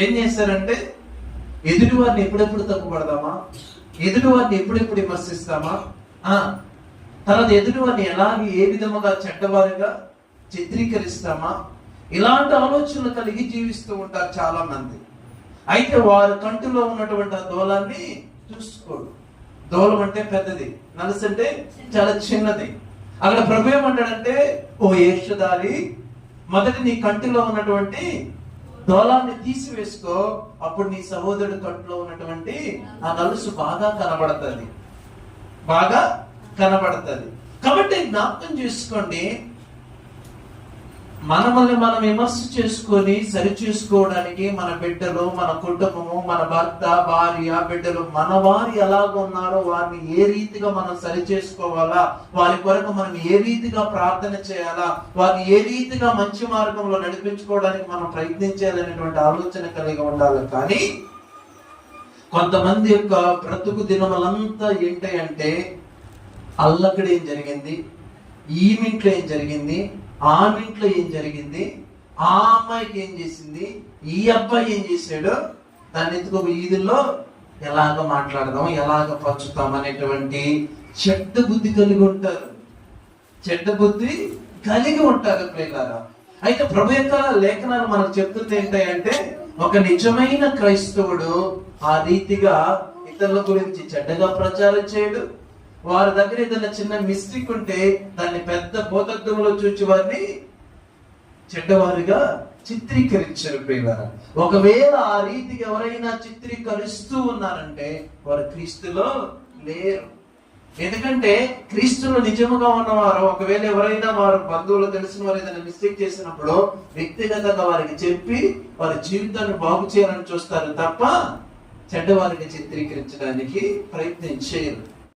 ఏం చేస్తారంటే ఎదుటి వారిని ఎప్పుడెప్పుడు తప్పుపడదామా, ఎదుటి వారిని ఎప్పుడెప్పుడు విమర్శిస్తామా, తర్వాత ఎదుటి వారిని ఎలాగే ఏ విధముగా చెడ్డవారిగా చిత్రీకరిస్తామా, ఇలాంటి ఆలోచనలు కలిగి జీవిస్తూ ఉంటారు చాలా మంది. అయితే వారి కంటిలో ఉన్నటువంటి ఆ దూలాన్ని చూసుకోడు. దూలం అంటే పెద్దది, నలుసు అంటే చాలా చిన్నది. అక్కడ ప్రభు ఏమంటాడంటే, ఓ యేషధారి, మొదటి నీ కంటిలో ఉన్నటువంటి దూలాన్ని తీసివేసుకో, అప్పుడు నీ సహోదరుడి కంటిలో ఉన్నటువంటి ఆ నలుసు బాగా కనబడుతుంది, బాగా కనబడుతుంది. కాబట్టి జ్ఞాపకం చేసుకోండి, మనల్ని మనం విమర్శ చేసుకొని సరి చేసుకోవడానికి మన బిడ్డలు, మన కుటుంబము, మన భర్త, భార్య, బిడ్డలు, మన వారు ఎలాగ ఉన్నారో వారిని ఏ రీతిగా మనం సరి చేసుకోవాలా, వారి కొరకు మనం ఏ రీతిగా ప్రార్థన చేయాలా, వారిని ఏ రీతిగా మంచి మార్గంలో నడిపించుకోవడానికి మనం ప్రయత్నించాలనేటువంటి ఆలోచన కలిగి ఉండాలి. కానీ కొంతమంది యొక్క బ్రతుకు దినములంతా ఏంటంటే, అల్లక్కడ ఏం జరిగింది, ఈమింట్లో ఏం జరిగింది, ఆమె ఇంట్లో ఏం జరిగింది, ఆ అమ్మాయికి ఏం చేసింది, ఈ అబ్బాయి ఏం చేశాడు, దాన్ని ఎందుకు వీధుల్లో ఎలాగ మాట్లాడదాం, ఎలాగ పంచుతాం అనేటువంటి చెడ్డ బుద్ధి కలిగి ఉంటారు, చెడ్డ బుద్ధి కలిగి ఉంటారు ప్రియులారా. అయితే ప్రభు యొక్క లేఖనాలు మనకు చెప్తుంది ఏంటంటే, ఒక నిజమైన క్రైస్తవుడు ఆ రీతిగా ఇతరుల గురించి చెడ్డగా ప్రచారం చేయడు. వారి దగ్గర ఏదైనా చిన్న మిస్టేక్ ఉంటే దాన్ని పెద్ద భూతత్వంలో చూచి వారిని చెడ్డవారిగా చిత్రీకరించారు ప్రియులారా. ఒకవేళ ఆ రీతికి ఎవరైనా చిత్రీకరిస్తూ ఉన్నారంటే వారు క్రీస్తులో లేరు. ఎందుకంటే క్రీస్తులో నిజముగా ఉన్నవారు ఒకవేళ ఎవరైనా వారు బంధువులు తెలిసిన వారు ఏదైనా మిస్టేక్ చేసినప్పుడు వ్యక్తిగతంగా వారికి చెప్పి వారి జీవితాన్ని బాగు చేయాలని చూస్తారు తప్ప చెడ్డవారిని చిత్రీకరించడానికి ప్రయత్నం చేయరు.